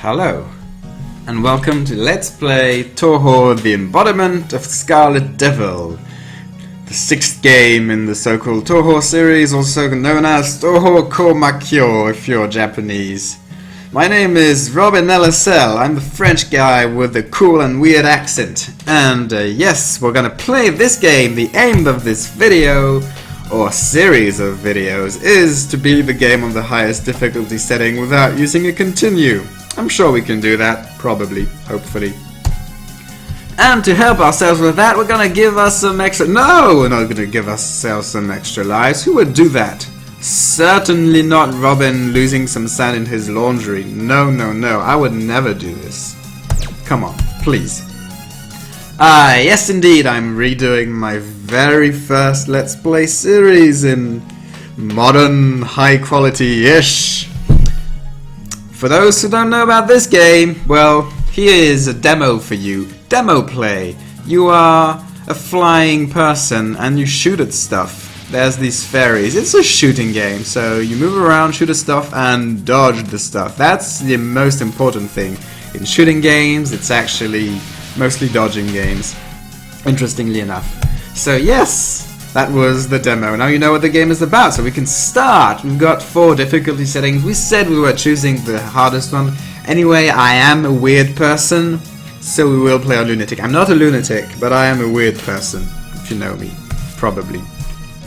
Hello, and welcome to Let's Play Toho, the Embodiment of Scarlet Devil, the 6th game in the so-called Toho series, also known as Toho Komakyo if you're Japanese. My name is Robin LSL, I'm the French guy with the cool and weird accent, and yes, we're gonna play this game. The aim of this video, or series of videos, is to beat the game on the highest difficulty setting without using a continue. I'm sure we can do that, probably, hopefully. And to help ourselves with that, we're gonna give us some extra... No, we're not gonna give ourselves some extra lives. Who would do that? Certainly not Robin losing some sand in his laundry. No, no, no, I would never do this. Come on, please. Yes indeed, I'm redoing my very first Let's Play series in modern, high quality-ish. For those who don't know about this game, well, here is a demo for you. Demo play. You are a flying person and you shoot at stuff. There's these fairies. It's a shooting game, so you move around, shoot at stuff, and dodge the stuff. That's the most important thing. In shooting games, it's actually mostly dodging games, interestingly enough. So yes, that was the demo. Now you know what the game is about, so we can start. We've got 4 difficulty settings. We said we were choosing the hardest one. Anyway, I am a weird person, so we will play a lunatic. I'm not a lunatic, but I am a weird person, if you know me, probably.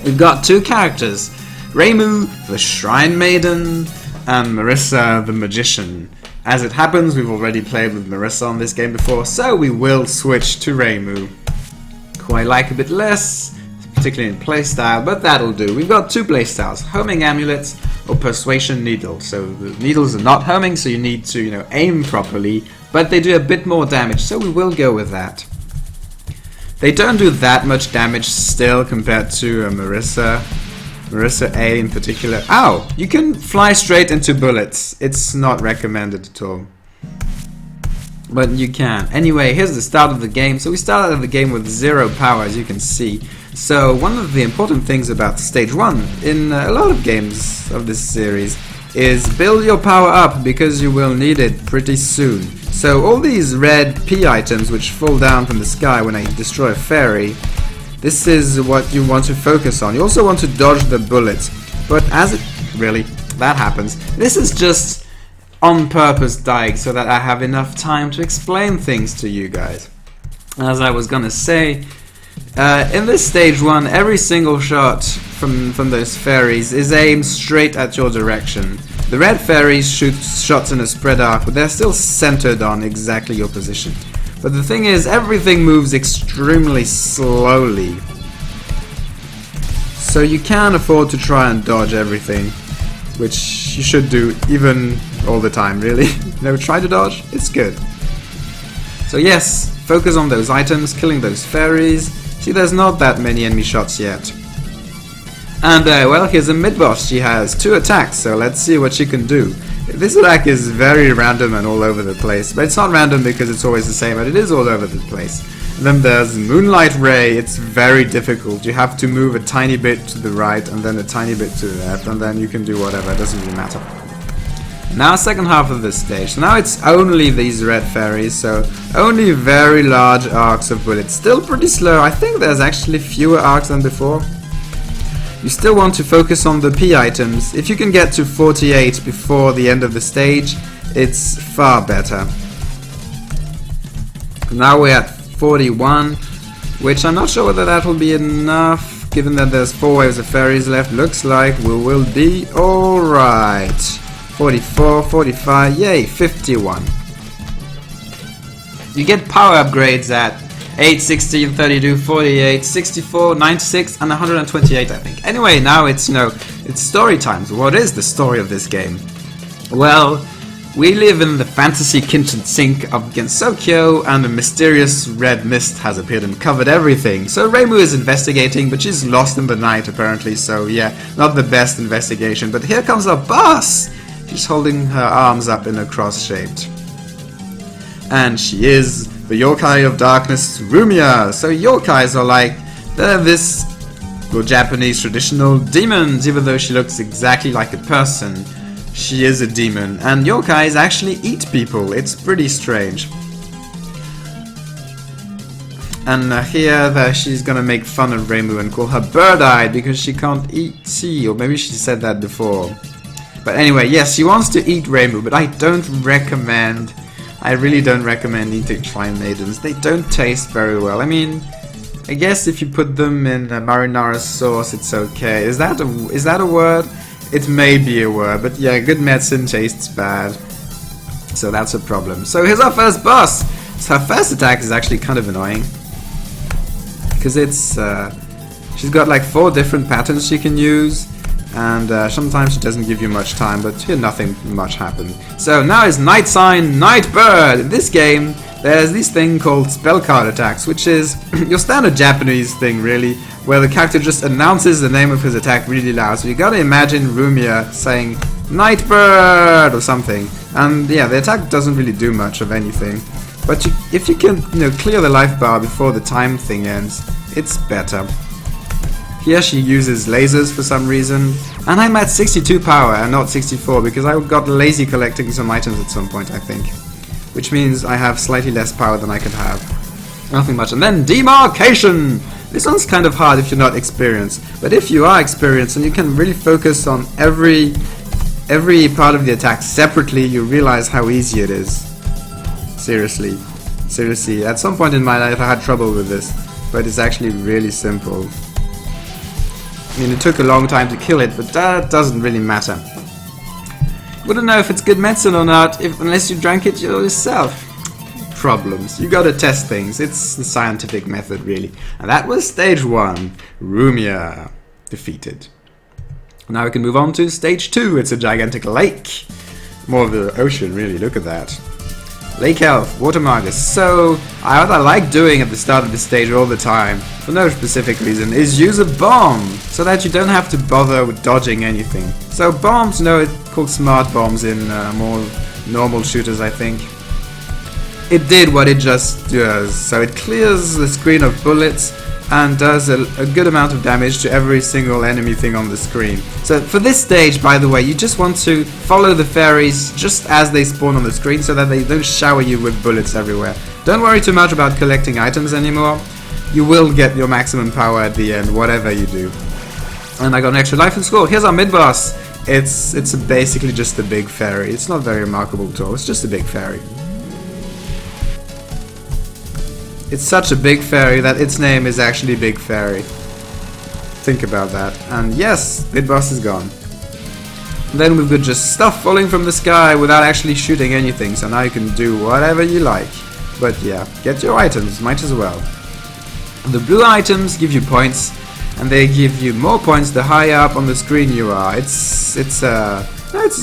We've got 2 characters, Reimu, the Shrine Maiden, and Marissa, the Magician. As it happens, we've already played with Marissa on this game before, so we will switch to Reimu, who I like a bit less, particularly in playstyle, but that'll do. We've got 2 playstyles, homing amulets or persuasion needles. So the needles are not homing, so you need to, aim properly, but they do a bit more damage, so we will go with that. They don't do that much damage still compared to Marissa A in particular. Ow! You can fly straight into bullets. It's not recommended at all, but you can. Anyway, here's the start of the game. So we start out of the game with 0 power, as you can see. So one of the important things about stage 1 in a lot of games of this series is build your power up, because you will need it pretty soon. So all these red P items which fall down from the sky when I destroy a fairy, this is what you want to focus on. You also want to dodge the bullets, but as it... really, that happens. This is just on purpose dying so that I have enough time to explain things to you guys. As I was gonna say, in this stage 1, every single shot from those fairies is aimed straight at your direction. The red fairies shoot shots in a spread arc, but they're still centered on exactly your position. But the thing is, everything moves extremely slowly, so you can't afford to try and dodge everything, which you should do even all the time, really. Try to dodge, it's good. So yes, focus on those items, killing those fairies. See, there's not that many enemy shots yet. And well, here's a mid-boss. She has 2 attacks, so let's see what she can do. This attack is very random and all over the place, but it's not random because it's always the same, but it is all over the place. And then there's Moonlight Ray. It's very difficult. You have to move a tiny bit to the right and then a tiny bit to the left, and then you can do whatever, it doesn't really matter. Now second half of this stage. So now it's only these red fairies, so only very large arcs of bullets. Still pretty slow. I think there's actually fewer arcs than before. You still want to focus on the P items. If you can get to 48 before the end of the stage, it's far better. Now we're at 41, which I'm not sure whether that will be enough, given that there's 4 waves of fairies left. Looks like we will be alright. 44, 45, yay, 51. You get power upgrades at 8, 16, 32, 48, 64, 96, and 128, I think. Anyway, now it's, it's story time. So what is the story of this game? Well, we live in the fantasy kitchen sink of Gensokyo, and a mysterious red mist has appeared and covered everything. So Reimu is investigating, but she's lost in the night apparently, so yeah, not the best investigation. But here comes our boss! She's holding her arms up in a cross-shaped. And she is the yokai of darkness, Rumia. So yokais are like, they're this Japanese traditional demons, even though she looks exactly like a person. she is a demon, and yokais actually eat people. It's pretty strange. And here she's gonna make fun of Rainbow and call her bird-eyed because she can't see, or maybe she said that before. But anyway, yes, she wants to eat Rainbow, but I really don't recommend eating Shrine Maidens. They don't taste very well. I mean, I guess if you put them in marinara sauce, it's okay. Is that a word? It may be a word, but yeah, good medicine tastes bad. So that's a problem. So here's our first boss. So her first attack is actually kind of annoying. Because she's got like 4 different patterns she can use. And sometimes she doesn't give you much time, but here nothing much happened. So now is Night Sign, Night Bird. In this game, there's this thing called spell card attacks, which is your standard Japanese thing, really, where the character just announces the name of his attack really loud. So you gotta imagine Rumia saying Night Bird or something, and yeah, the attack doesn't really do much of anything. But if you can, clear the life bar before the time thing ends, it's better. Here she uses lasers for some reason, and I'm at 62 power and not 64 because I got lazy collecting some items at some point, I think. Which means I have slightly less power than I could have. Nothing much. And then Demarcation! This one's kind of hard if you're not experienced, but if you are experienced and you can really focus on every part of the attack separately, you realize how easy it is. Seriously, at some point in my life I had trouble with this, but it's actually really simple. I mean, it took a long time to kill it, but that doesn't really matter. Wouldn't know if it's good medicine or not unless you drank it yourself. Problems. You gotta test things. It's the scientific method, really. And that was stage 1. Rumia defeated. Now we can move on to stage 2. It's a gigantic lake. More of the ocean, really. Look at that. Lake Elf, Water Magus. So, what I like doing at the start of the stage all the time, for no specific reason, is use a bomb, so that you don't have to bother with dodging anything. So bombs, it's called smart bombs in more normal shooters, I think. It did what it just does, so it clears the screen of bullets and does a good amount of damage to every single enemy thing on the screen. So for this stage, by the way, you just want to follow the fairies just as they spawn on the screen so that they don't shower you with bullets everywhere. Don't worry too much about collecting items anymore. You will get your maximum power at the end, whatever you do. And I got an extra life and score. Here's our mid-boss. It's basically just a big fairy. It's not very remarkable at all. It's just a big fairy. It's such a big fairy that its name is actually Big Fairy. Think about that. And yes, mid-boss is gone. And then we've got just stuff falling from the sky without actually shooting anything. So now you can do whatever you like. But yeah, get your items, might as well. The blue items give you points, and they give you more points the higher up on the screen you are. It's an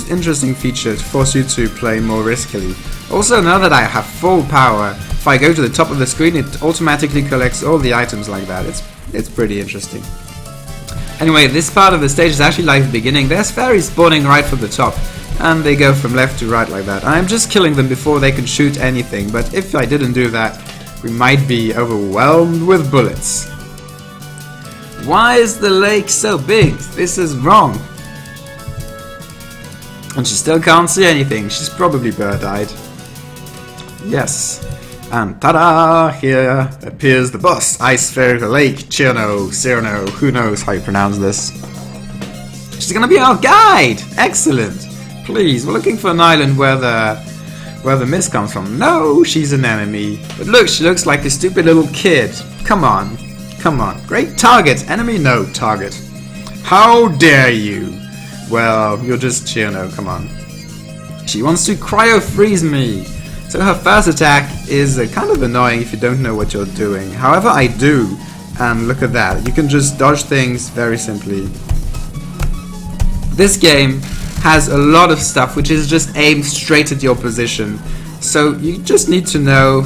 interesting feature to force you to play more riskily. Also, now that I have full power, if I go to the top of the screen, it automatically collects all the items like that. It's pretty interesting. Anyway, this part of the stage is actually like the beginning. There's fairies spawning right from the top, and they go from left to right like that. I'm just killing them before they can shoot anything, but if I didn't do that, we might be overwhelmed with bullets. Why is the lake so big? This is wrong. And she still can't see anything. She's probably bird-eyed. Yes. And ta-da! Here appears the boss. Ice Fairy of the Lake, Cyrano, who knows how you pronounce this. She's gonna be our guide! Excellent! Please, we're looking for an island where the mist comes from. No, she's an enemy. But look, she looks like a stupid little kid. Come on. Great target. Enemy, no target. How dare you? Well, you're just Cyrano, come on. She wants to cryo-freeze me. So her first attack is kind of annoying if you don't know what you're doing. However, I do. And look at that. You can just dodge things very simply. This game has a lot of stuff which is just aimed straight at your position. So you just need to know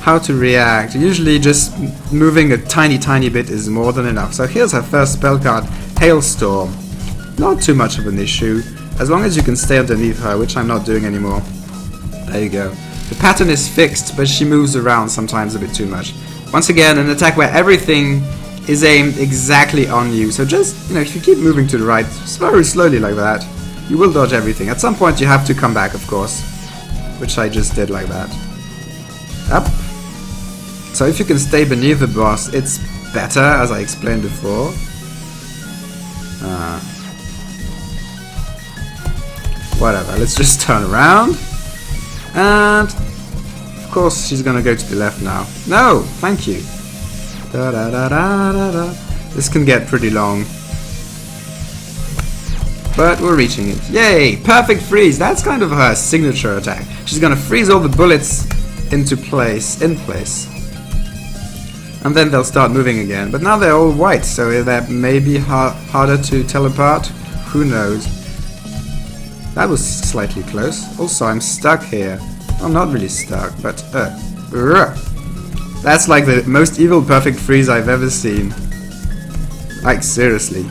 how to react. Usually just moving a tiny bit is more than enough. So here's her first spell card, Hailstorm. Not too much of an issue, as long as you can stay underneath her, which I'm not doing anymore. There you go. The pattern is fixed, but she moves around sometimes a bit too much. Once again, an attack where everything is aimed exactly on you. So just, if you keep moving to the right, very slowly like that, You will dodge everything. At some point you have to come back, of course. Which I just did like that. Up. So if you can stay beneath the boss, it's better, as I explained before. Whatever, let's just turn around. And of course she's gonna go to the left now. No, thank you. Da, da, da, da, da, da. This can get pretty long. But we're reaching it. Yay! Perfect freeze! That's kind of her signature attack. She's gonna freeze all the bullets into place, in place. And then they'll start moving again. But now they're all white, so that may be harder to tell apart. Who knows? That was slightly close. Also, I'm stuck here. I'm not really stuck, but that's like the most evil perfect freeze I've ever seen. Like, seriously.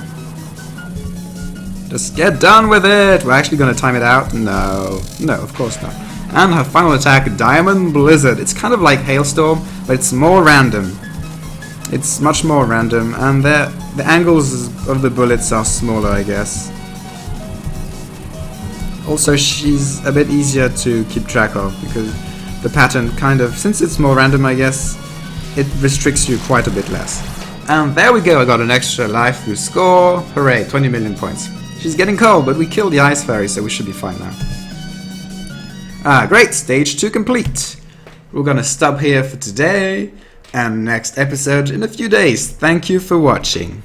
Just get done with it! We're actually gonna time it out? No. No, of course not. And her final attack, Diamond Blizzard. It's kind of like Hailstorm, but it's more random. It's much more random, and the angles of the bullets are smaller, I guess. Also, she's a bit easier to keep track of, because the pattern kind of, since it's more random, I guess, it restricts you quite a bit less. And there we go, I got an extra life to score. Hooray, 20 million points. She's getting cold, but we killed the Ice Fairy, so we should be fine now. Great, stage 2 complete. We're gonna stop here for today, and next episode in a few days. Thank you for watching.